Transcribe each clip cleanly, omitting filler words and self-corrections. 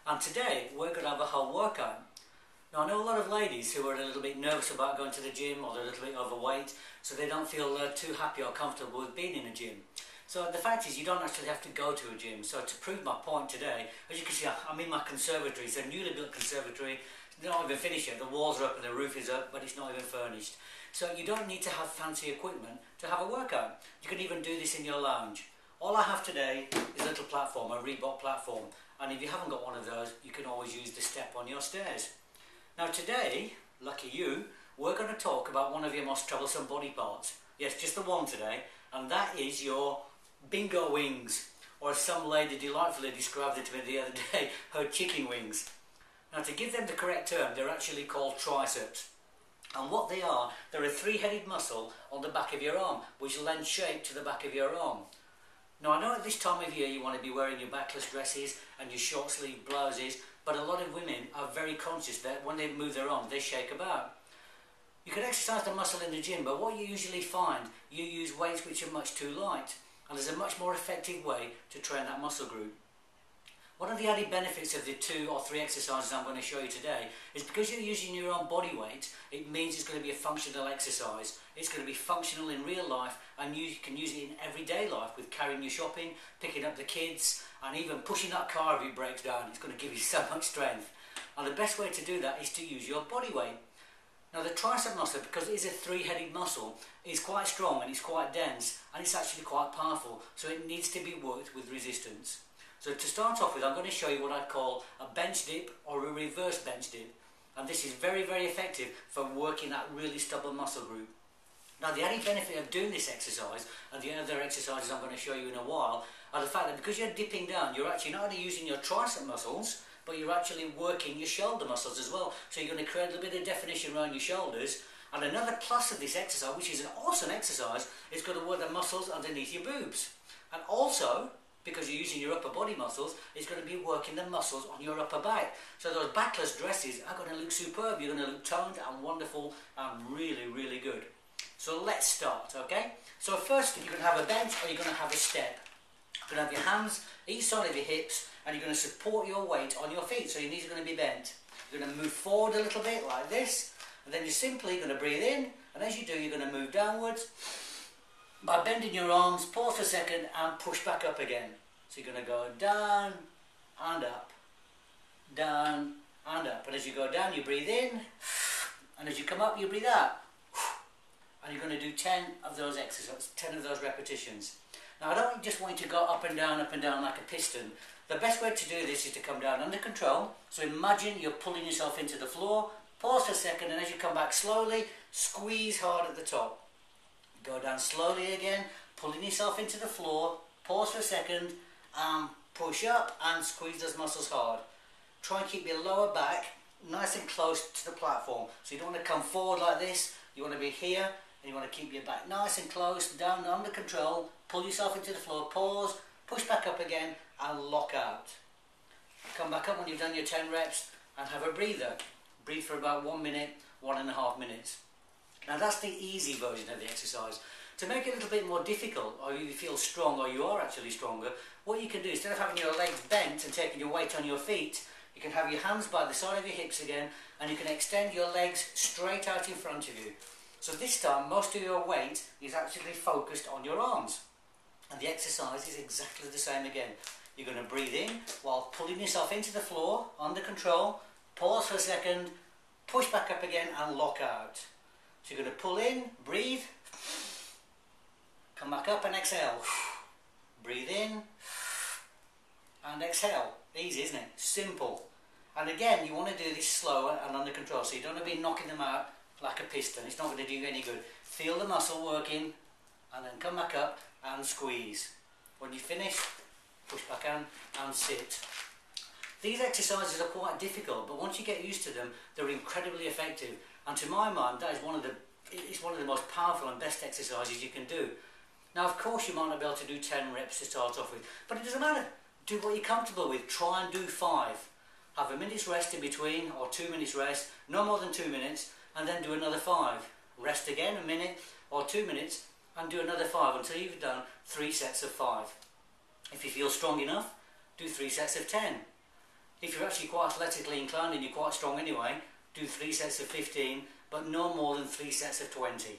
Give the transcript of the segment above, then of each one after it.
and today we're going to have a home workout. Now I know a lot of ladies who are a little bit nervous about going to the gym, or they're a little bit overweight, so they don't feel too happy or comfortable with being in a gym. So the fact is, you don't actually have to go to a gym. So to prove my point today, as you can see, I'm in my conservatory. It's a newly built conservatory. It's not even finished yet. The walls are up and the roof is up, but it's not even furnished. So you don't need to have fancy equipment to have a workout. You can even do this in your lounge. All I have today is a little platform, a Reebok platform. And if you haven't got one of those, you can always use the step on your stairs. Now today, lucky you, we're going to talk about one of your most troublesome body parts. Yes, just the one today, and that is your bingo wings, or as some lady delightfully described it to me the other day, her chicken wings. Now to give them the correct term, they're actually called triceps. And what they are, they're a three-headed muscle on the back of your arm, which lends shape to the back of your arm. Now I know at this time of year you want to be wearing your backless dresses and your short sleeve blouses, but a lot of women are very conscious that when they move their arms, they shake about. You can exercise the muscle in the gym, but what you usually find, you use weights which are much too light. And there's a much more effective way to train that muscle group. One of the added benefits of the 2 or 3 exercises I'm going to show you today is because you're using your own body weight, it means it's going to be a functional exercise. It's going to be functional in real life, and you can use it in everyday life with carrying your shopping, picking up the kids, and even pushing that car if it breaks down. It's going to give you so much strength. And the best way to do that is to use your body weight. Now the tricep muscle, because it is a three-headed muscle, is quite strong and it's quite dense, and it's actually quite powerful, so it needs to be worked with resistance. So to start off with, I'm going to show you what I call a bench dip or a reverse bench dip, and this is very, very effective for working that really stubborn muscle group. Now the added benefit of doing this exercise, and the other exercises I'm going to show you in a while, are the fact that because you're dipping down, you're actually not only using your tricep muscles, but you're actually working your shoulder muscles as well. So you're going to create a little bit of definition around your shoulders. And another plus of this exercise, which is an awesome exercise, is going to work the muscles underneath your boobs. And also, because you're using your upper body muscles, it's going to be working the muscles on your upper back. So those backless dresses are going to look superb. You're going to look toned and wonderful and really, really good. So let's start, okay? So first, you're going to have a bench or you're going to have a step. You're going to have your hands each side of your hips, and you're going to support your weight on your feet, so your knees are going to be bent. You're going to move forward a little bit like this, and then you're simply going to breathe in, and as you do, you're going to move downwards by bending your arms, pause for a second, and push back up again. So you're going to go down and up, down and up. And as you go down, you breathe in, and as you come up, you breathe out. And you're going to do 10 of those exercises, 10 of those repetitions. Now I don't just want you to go up and down like a piston. The best way to do this is to come down under control. So imagine you're pulling yourself into the floor, pause for a second, and as you come back slowly, squeeze hard at the top. Go down slowly again, pulling yourself into the floor, pause for a second, and push up and squeeze those muscles hard. Try and keep your lower back nice and close to the platform. So you don't want to come forward like this, you want to be here, and you want to keep your back nice and close, down under control, pull yourself into the floor, pause, push back up again, and lock out. Come back up when you've done your 10 reps and have a breather. Breathe for about 1 minute, 1.5 minutes. Now that's the easy version of the exercise. To make it a little bit more difficult, or you feel strong, or you are actually stronger, what you can do, instead of having your legs bent and taking your weight on your feet, you can have your hands by the side of your hips again, and you can extend your legs straight out in front of you. So this time, most of your weight is actually focused on your arms. And the exercise is exactly the same again. You're going to breathe in while pulling yourself into the floor, under control, pause for a second, push back up again and lock out. So you're going to pull in, breathe, come back up and exhale. Breathe in and exhale. Easy, isn't it? Simple. And again, you want to do this slower and under control, so you don't want to be knocking them out like a piston. It's not going to do you any good. Feel the muscle working, and then come back up and squeeze. When you finish, push back down and sit. These exercises are quite difficult, but once you get used to them, they're incredibly effective. And to my mind, that is one of the most powerful and best exercises you can do. Now, of course, you might not be able to do 10 reps to start off with, but it doesn't matter. Do what you're comfortable with. Try and do 5. Have a minute's rest in between, or 2 minutes rest, no more than 2 minutes, and then do another 5. Rest again, a minute or 2 minutes, and do another 5 until you've done 3 sets of 5. If you feel strong enough, do 3 sets of 10. If you're actually quite athletically inclined and you're quite strong anyway, do 3 sets of 15, but no more than 3 sets of 20.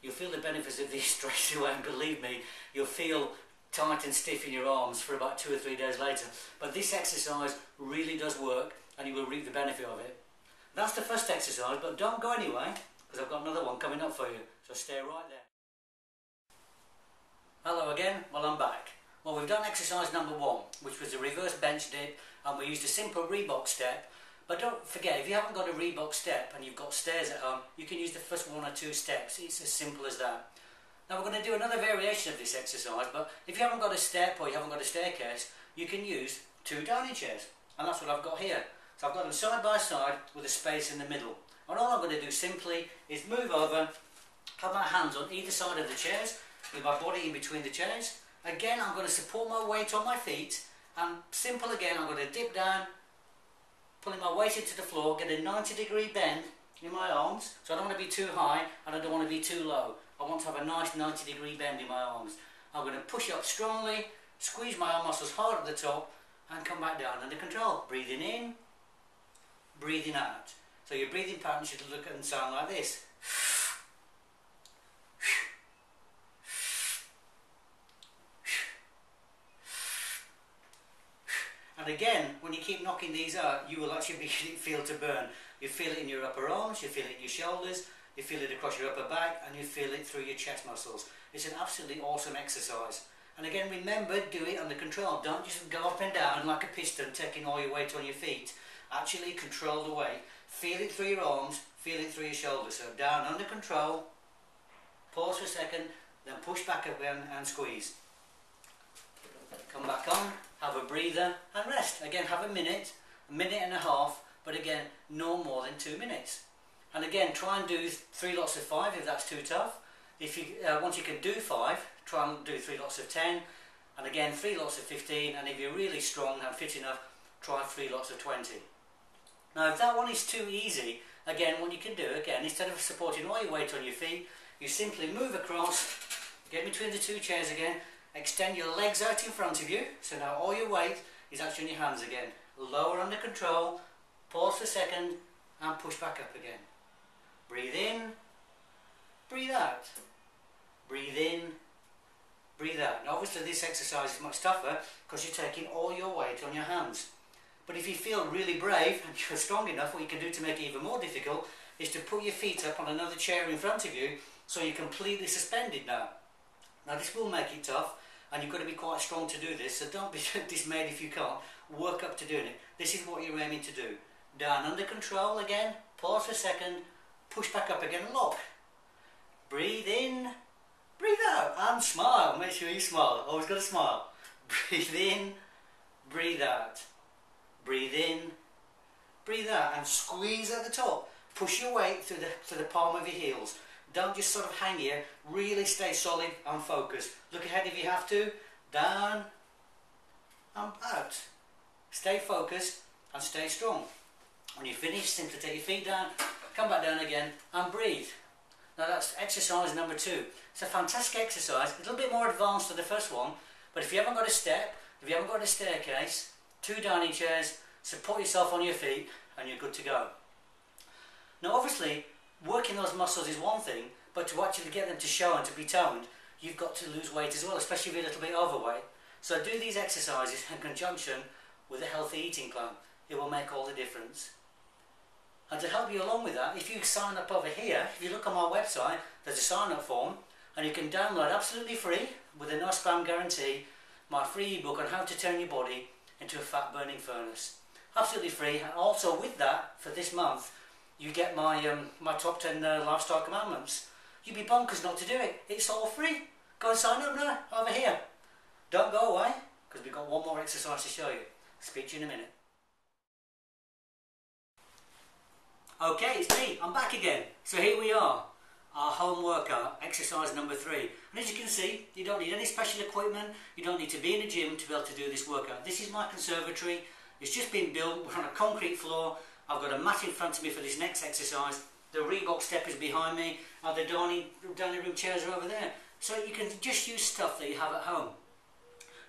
You'll feel the benefits of these straight away, and believe me, you'll feel tight and stiff in your arms for about 2 or 3 days later. But this exercise really does work, and you will reap the benefit of it. That's the first exercise, but don't go anyway, because I've got another one coming up for you, so stay right there. Hello again, well I'm back. Well, we've done exercise number 1, which was a reverse bench dip, and we used a simple Reebok step. But don't forget, if you haven't got a Reebok step and you've got stairs at home, you can use the first 1 or 2 steps. It's as simple as that. Now we're going to do another variation of this exercise, but if you haven't got a step or you haven't got a staircase, you can use 2 dining chairs. And that's what I've got here. So I've got them side by side with a space in the middle. And all I'm going to do simply is move over, have my hands on either side of the chairs, with my body in between the chairs. Again, I'm going to support my weight on my feet, and simple again, I'm going to dip down, pulling my weight into the floor, get a 90-degree bend in my arms, so I don't want to be too high and I don't want to be too low. I want to have a nice 90-degree bend in my arms. I'm going to push up strongly, squeeze my arm muscles hard at the top, and come back down under control. Breathing in, breathing out. So your breathing pattern should look and sound like this. And again, when you keep knocking these out, you will actually feel to burn. You feel it in your upper arms, you feel it in your shoulders, you feel it across your upper back, and you feel it through your chest muscles. It's an absolutely awesome exercise. And again, remember, do it under control. Don't just go up and down like a piston, taking all your weight on your feet. Actually control the weight. Feel it through your arms, feel it through your shoulders. So down under control, pause for a second, then push back up again and squeeze. Come back on, have a breather and rest. Again, have a minute and a half, but again, no more than 2 minutes. And again, try and do 3 lots of 5 if that's too tough. If you once you can do 5, try and do 3 lots of 10, and again 3 lots of 15, and if you're really strong and fit enough, try 3 lots of 20. Now if that one is too easy, again what you can do, again, instead of supporting all your weight on your feet, you simply move across, get between the 2 chairs again, extend your legs out in front of you, so now all your weight is actually on your hands again. Lower under control, pause for a second, and push back up again. Breathe in, breathe out. Breathe in, breathe out. Now obviously this exercise is much tougher because you're taking all your weight on your hands. But if you feel really brave and you're strong enough, what you can do to make it even more difficult is to put your feet up on another chair in front of you so you're completely suspended now. Now this will make it tough, and you've got to be quite strong to do this, so don't be dismayed if you can't. Work up to doing it. This is what you're aiming to do. Down under control again, pause for a second, push back up again and lock. Breathe in, breathe out, and smile. Make sure you smile. Always got to smile. Breathe in, breathe out. Breathe in, breathe out, and squeeze at the top. Push your weight through the palm of your heels. Don't just sort of hang here. Really stay solid and focused. Look ahead if you have to. Down and out. Stay focused and stay strong. When you finish, simply take your feet down, come back down again and breathe. Now that's exercise number 2. It's a fantastic exercise, a little bit more advanced than the first one, but if you haven't got a step, if you haven't got a staircase, 2 dining chairs, support yourself on your feet and you're good to go. Now obviously, working those muscles is one thing, but to actually get them to show and to be toned, you've got to lose weight as well, especially if you're a little bit overweight. So do these exercises in conjunction with a healthy eating plan. It will make all the difference. And to help you along with that, if you sign up over here, if you look on my website, there's a sign up form, and you can download absolutely free, with a no spam guarantee, my free ebook on how to turn your body into a fat burning furnace. Absolutely free, and also with that, for this month, you get my top 10 lifestyle commandments. You'd be bonkers not to do it. It's all free. Go and sign up now, over here. Don't go away, because we've got one more exercise to show you. Speak to you in a minute. Okay, it's me. I'm back again. So here we are. Our home workout, exercise number 3. And as you can see, you don't need any special equipment. You don't need to be in a gym to be able to do this workout. This is my conservatory. It's just been built. We're on a concrete floor. I've got a mat in front of me for this next exercise. The Reebok step is behind me. And the dining room chairs are over there. So you can just use stuff that you have at home.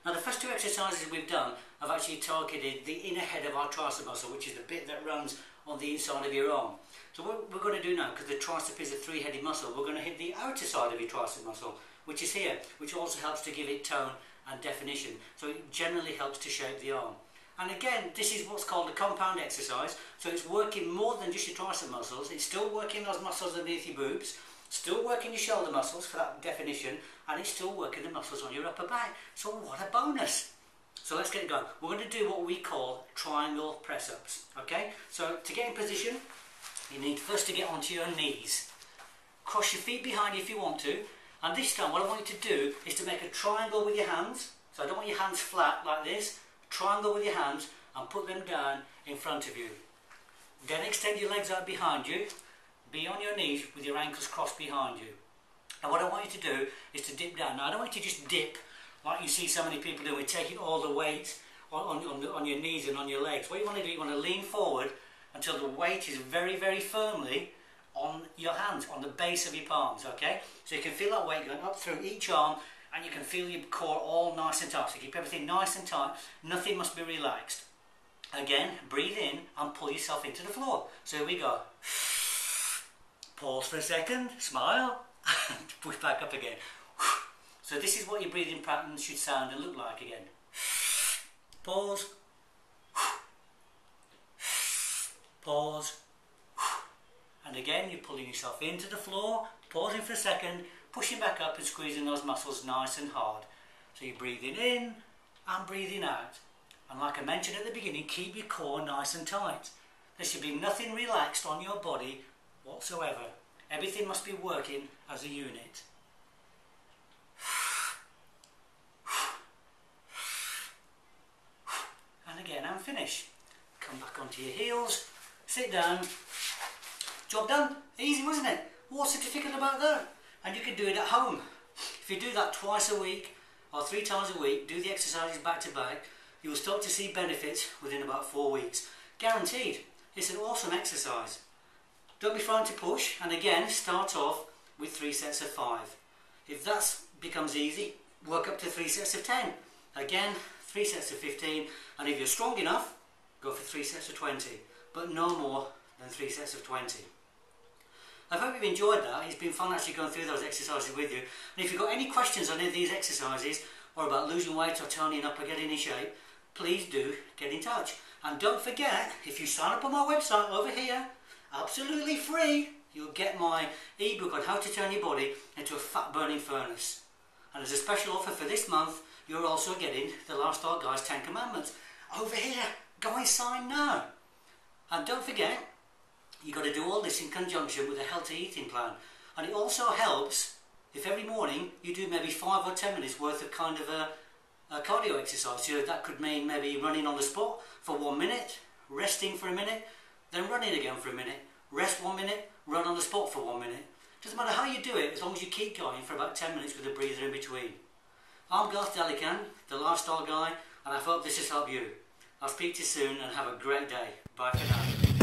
Now the first 2 exercises we've done I've actually targeted the inner head of our tricep muscle, which is the bit that runs on the inside of your arm. So what we're going to do now, because the tricep is a three-headed muscle, we're going to hit the outer side of your tricep muscle, which is here, which also helps to give it tone and definition. So it generally helps to shape the arm. And again, this is what's called a compound exercise, so it's working more than just your tricep muscles. It's still working those muscles underneath your boobs, still working your shoulder muscles for that definition, and it's still working the muscles on your upper back. So what a bonus! So let's get it going. We're going to do what we call triangle press-ups, okay? So to get in position, you need first to get onto your knees. Cross your feet behind you if you want to, and this time what I want you to do is to make a triangle with your hands. So I don't want your hands flat like this. Triangle with your hands and put them down in front of you. Then extend your legs out behind you. Be on your knees with your ankles crossed behind you. And what I want you to do is to dip down. Now I don't want you to just dip like you see so many people do. We're taking all the weight on your knees and on your legs. What you want to do, you want to lean forward until the weight is very, very firmly on your hands, on the base of your palms, okay? So you can feel that weight going up through each arm, and you can feel your core all nice and tight. So keep everything nice and tight. Nothing must be relaxed. Again, breathe in and pull yourself into the floor. So here we go. Pause for a second, smile, and push back up again. So this is what your breathing pattern should sound and look like again. Pause. Pause. And again, you're pulling yourself into the floor, pausing for a second, pushing back up and squeezing those muscles nice and hard. So you're breathing in and breathing out. And like I mentioned at the beginning, keep your core nice and tight. There should be nothing relaxed on your body whatsoever. Everything must be working as a unit. And again, and finish. Come back onto your heels, sit down. Job done. Easy, wasn't it? What's so difficult about that? And you can do it at home. If you do that twice a week or 3 times a week, do the exercises back to back, you will start to see benefits within about 4 weeks. Guaranteed. It's an awesome exercise. Don't be frightened to push, and again, start off with 3 sets of 5. If that becomes easy, work up to 3 sets of 10. Again, 3 sets of 15, and if you're strong enough, go for 3 sets of 20, but no more than 3 sets of 20. I hope you've enjoyed that. It's been fun actually going through those exercises with you. And if you've got any questions on any of these exercises, or about losing weight or toning up or getting in shape, please do get in touch. And don't forget, if you sign up on my website over here, absolutely free, you'll get my ebook on how to turn your body into a fat burning furnace. And as a special offer for this month, you're also getting the Lifestyle Guy's 10 Commandments. Over here, go and sign now. And don't forget, you've got to do all this in conjunction with a healthy eating plan. And it also helps if every morning you do maybe 5 or 10 minutes worth of kind of a cardio exercise. So that could mean maybe running on the spot for 1 minute, resting for a minute, then running again for a minute, rest 1 minute, run on the spot for 1 minute. Doesn't matter how you do it, as long as you keep going for about 10 minutes with a breather in between. I'm Garth Delican, the Lifestyle Guy, and I hope this has helped you. I'll speak to you soon and have a great day. Bye for now.